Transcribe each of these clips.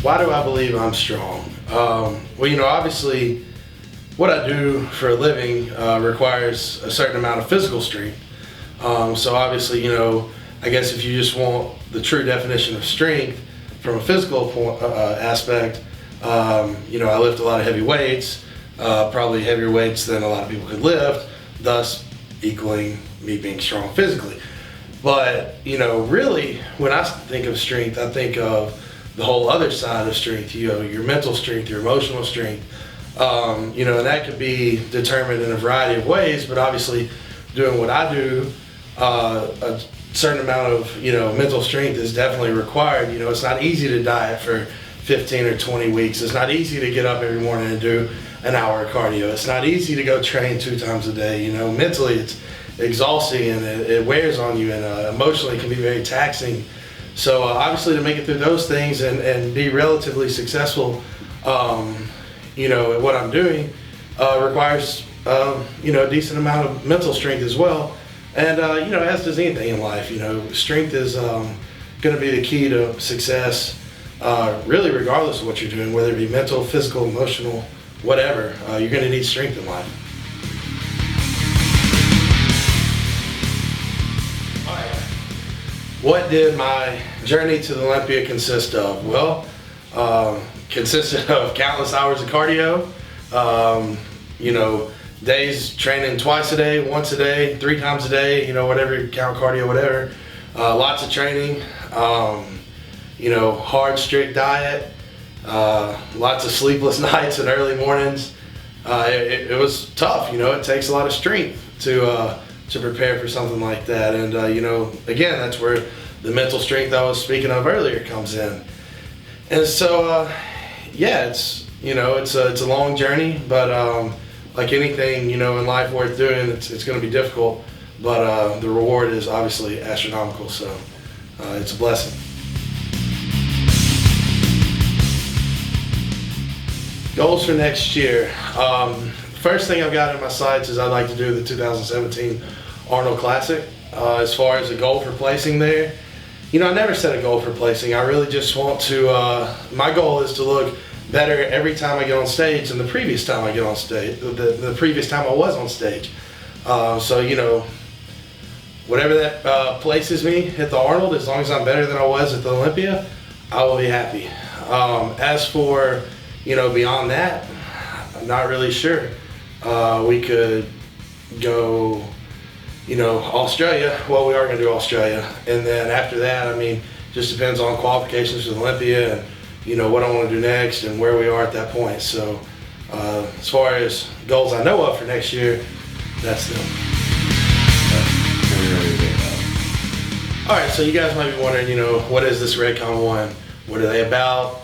Why do I believe I'm strong? Well, you know, obviously what I do for a living requires a certain amount of physical strength. So obviously, you know, I guess if you just want the true definition of strength from a physical aspect, you know, I lift a lot of heavy weights, probably heavier weights than a lot of people could lift, thus equaling me being strong physically. But, you know, really, when I think of strength, I think of the whole other side of strength, you know, your mental strength, your emotional strength, you know, and that could be determined in a variety of ways, but obviously doing what I do, a certain amount of, you know, mental strength is definitely required. You know, it's not easy to diet for 15 or 20 weeks. It's not easy to get up every morning and do an hour of cardio. It's not easy to go train 2 times a day. You know, mentally it's exhausting and it wears on you, and emotionally it can be very taxing. So obviously to make it through those things and be relatively successful, you know, at what I'm doing requires, you know, a decent amount of mental strength as well. And, you know, as does anything in life, you know, strength is going to be the key to success, really regardless of what you're doing, whether it be mental, physical, emotional, whatever. You're going to need strength in life. All right. What did my journey to the Olympia consist of? Well, consisted of countless hours of cardio, you know, days training twice a day, once a day, 3 times a day, you know, whatever you count cardio, whatever. Lots of training, you know, hard, strict diet, lots of sleepless nights and early mornings. It was tough, you know, it takes a lot of strength to prepare for something like that. And, you know, again, that's where the mental strength I was speaking of earlier comes in. And so, yeah, it's, you know, it's a long journey, but like anything, you know, in life worth doing, it's going to be difficult, but the reward is obviously astronomical, so it's a blessing. Goals for next year. First thing I've got in my sights is I'd like to do the 2017 Arnold Classic. As far as a goal for placing there, you know, I never set a goal for placing. I really just want to, my goal is to look better every time I get on stage than the previous time I get on stage, the previous time I was on stage. So, you know, whatever that places me at the Arnold, as long as I'm better than I was at the Olympia, I will be happy. As for, you know, beyond that, I'm not really sure. We could go, you know, Australia. Well, we are going to do Australia. And then after that, I mean, just depends on qualifications for the Olympia and, you know, what I want to do next and where we are at that point. So as far as goals I know of for next year, that's them. All right, so you guys might be wondering, you know, what is this Redcon 1? What are they about?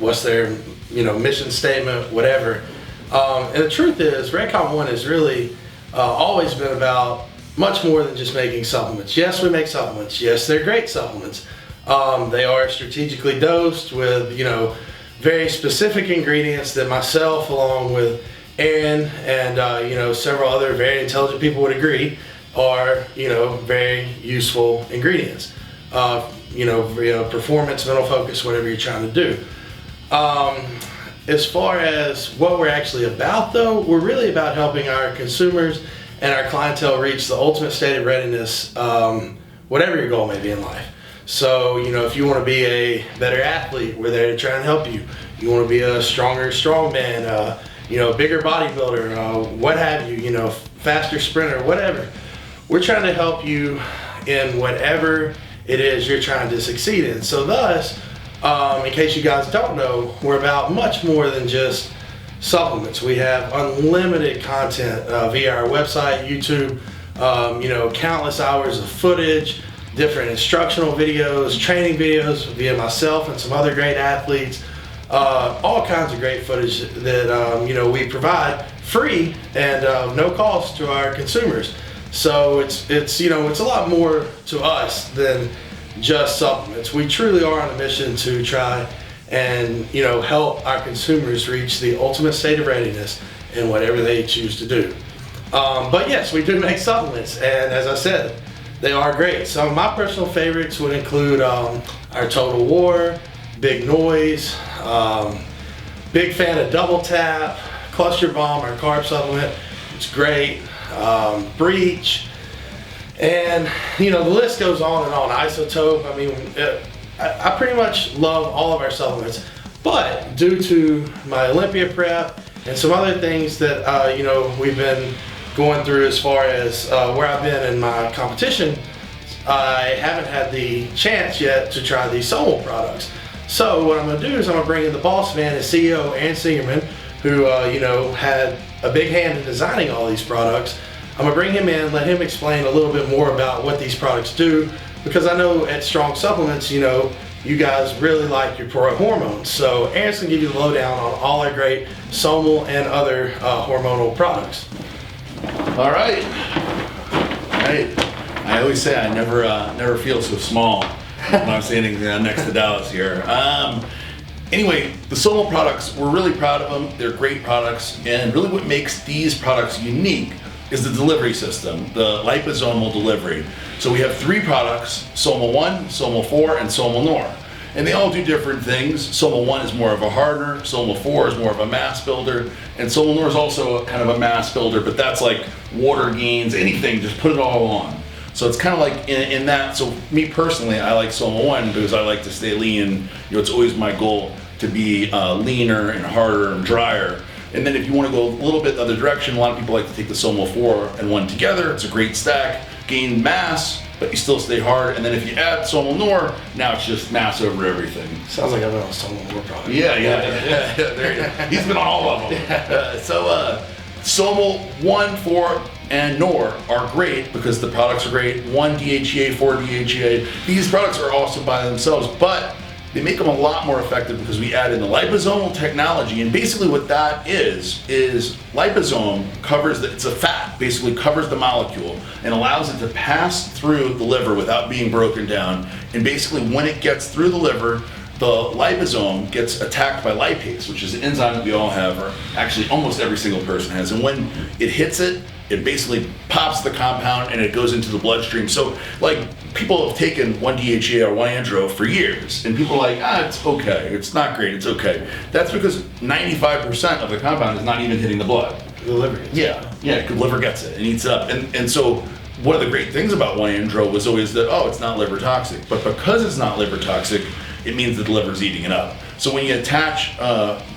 What's their, you know, mission statement, whatever. And the truth is, Redcon 1 has really always been about much more than just making supplements. Yes, we make supplements. Yes, they're great supplements. They are strategically dosed with, you know, very specific ingredients that myself, along with Aaron and, you know, several other very intelligent people would agree are, you know, very useful ingredients. You know, performance, mental focus, whatever you're trying to do. As far as what we're actually about, though, we're really about helping our consumers and our clientele reach the ultimate state of readiness, whatever your goal may be in life. So, you know, if you want to be a better athlete, we're there to try and help you. You want to be a stronger strongman, you know, bigger bodybuilder, what have you, you know, faster sprinter, whatever. We're trying to help you in whatever it is you're trying to succeed in. So thus, in case you guys don't know, we're about much more than just supplements. We have unlimited content via our website, YouTube, you know, countless hours of footage, different instructional videos, training videos via myself and some other great athletes, all kinds of great footage that, you know, we provide free and no cost to our consumers. So it's, you know, it's a lot more to us than just supplements. We truly are on a mission to try and, you know, help our consumers reach the ultimate state of readiness in whatever they choose to do. But yes, we do make supplements, and as I said, they are great. Some of my personal favorites would include our Total War, Big Noise, Big fan of Double Tap, Cluster Bomb, our carb supplement. It's great. Breach, and you know, the list goes on and on. Isotope. I mean, I pretty much love all of our supplements, but due to my Olympia prep and some other things that you know, we've been going through as far as where I've been in my competition, I haven't had the chance yet to try these Somo products. So what I'm going to do is I'm going to bring in the boss man and CEO, Aaron Singerman, who you know, had a big hand in designing all these products. I'm going to bring him in, let him explain a little bit more about what these products do, because I know at Strong Supplements, you know, you guys really like your pro hormones. So Aaron's going to give you the lowdown on all our great Somal and other hormonal products. All right. I always say I never feel so small when I'm standing next to Dallas here. Anyway, the Somal products, we're really proud of them. They're great products, and really what makes these products unique is the delivery system, the liposomal delivery. So we have 3 products, Somal 1, Somal 4, and Somal Nor. And they all do different things. Somal 1 is more of a hardener, Somal 4 is more of a mass builder, and Somal Nor is also kind of a mass builder, but that's like water gains, anything, just put it all on. So it's kind of like in that, so me personally, I like Somal 1 because I like to stay lean. You know, it's always my goal to be leaner and harder and drier. And then if you want to go a little bit the other direction, a lot of people like to take the Somal 4 and 1 together. It's a great stack, gain mass, but you still stay hard. And then if you add Somal Nor, now it's just mass over everything. Sounds like I've been on a Somal Nor product. Yeah, there you go. He's been on all of them. So Somal 1, 4, and Nor are great because the products are great. 1 DHEA, 4 DHEA. These products are awesome by themselves, but they make them a lot more effective because we add in the liposomal technology. And basically what that is liposome covers, it's a fat, basically covers the molecule and allows it to pass through the liver without being broken down. And basically when it gets through the liver, the liposome gets attacked by lipase, which is an enzyme that we all have, or actually almost every single person has. And when it hits it, it basically pops the compound and it goes into the bloodstream. So like people have taken 1 DHEA or 1 andro for years and people are like, it's okay, it's not great, it's okay. That's because 95% of the compound is not even hitting the blood. The liver. Yeah, the liver gets it and eats it up. And so one of the great things about 1 andro was always that, it's not liver toxic. But because it's not liver toxic, it means that the liver's eating it up. So when you attach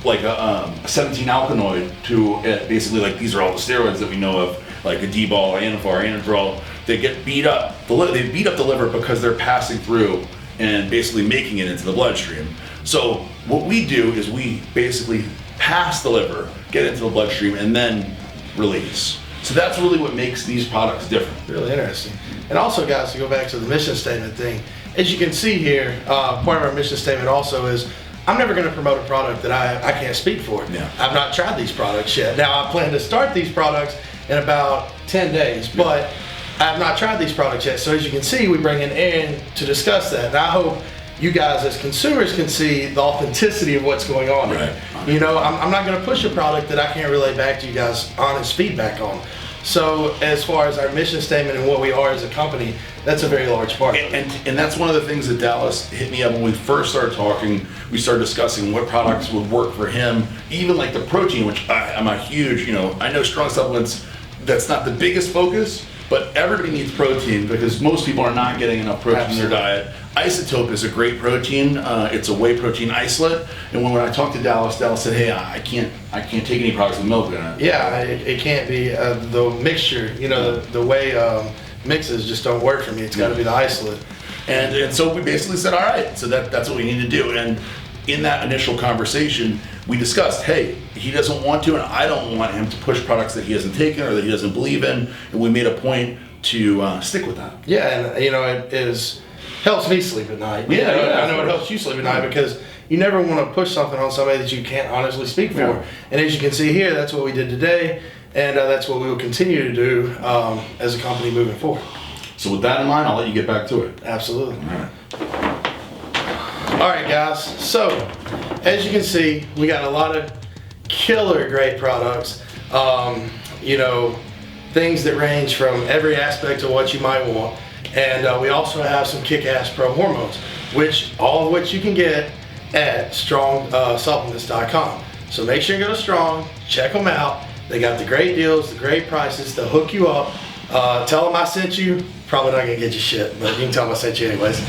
like a 17-alkanoid to it, basically like these are all the steroids that we know of, like a D-ball, Anafar, Anadrol, they get beat up. They beat up the liver because they're passing through and basically making it into the bloodstream. So what we do is we basically pass the liver, get into the bloodstream, and then release. So that's really what makes these products different. Really interesting. And also, guys, to go back to the mission statement thing, as you can see here, part of our mission statement also is I'm never going to promote a product that I can't speak for. Yeah. I've not tried these products yet. Now, I plan to start these products in about 10 days, but I have not tried these products yet. So as you can see, we bring in Aaron to discuss that. And I hope you guys as consumers can see the authenticity of what's going on. Right. You know, I'm not going to push a product that I can't relay back to you guys honest feedback on. So as far as our mission statement and what we are as a company, that's a very large part. And that's one of the things that Dallas hit me up when we first started talking. We started discussing what products would work for him, even like the protein, which I'm a huge, I know Strong Supplements, that's not the biggest focus, but everybody needs protein because most people are not getting enough protein in their diet. Isotope is a great protein. It's a whey protein isolate. And when I talked to Dallas said, hey, I can't take any products with milk in it. Yeah, it can't be the mixture. The whey mixes just don't work for me. It's got to be the isolate. And so we basically said, all right, so that's what we need to do. And in that initial conversation, we discussed, hey, he doesn't want to, and I don't want him to push products that he hasn't taken or that he doesn't believe in. And we made a point to stick with that. Yeah, and it helps me sleep at night. Yeah, I know it helps you sleep at night because you never want to push something on somebody that you can't honestly speak for. Yeah. And as you can see here, that's what we did today, and that's what we will continue to do as a company moving forward. So with that in mind, I'll let you get back to it. Absolutely. All right. All right, guys. So as you can see, we got a lot of killer great products. Things that range from every aspect of what you might want. And we also have some kick-ass pro hormones, all of which you can get at strongsupplements.com. So make sure you go to Strong, check them out. They got the great deals, the great prices. They'll hook you up. Tell them I sent you. Probably not gonna get you shit, but you can tell them I sent you anyways.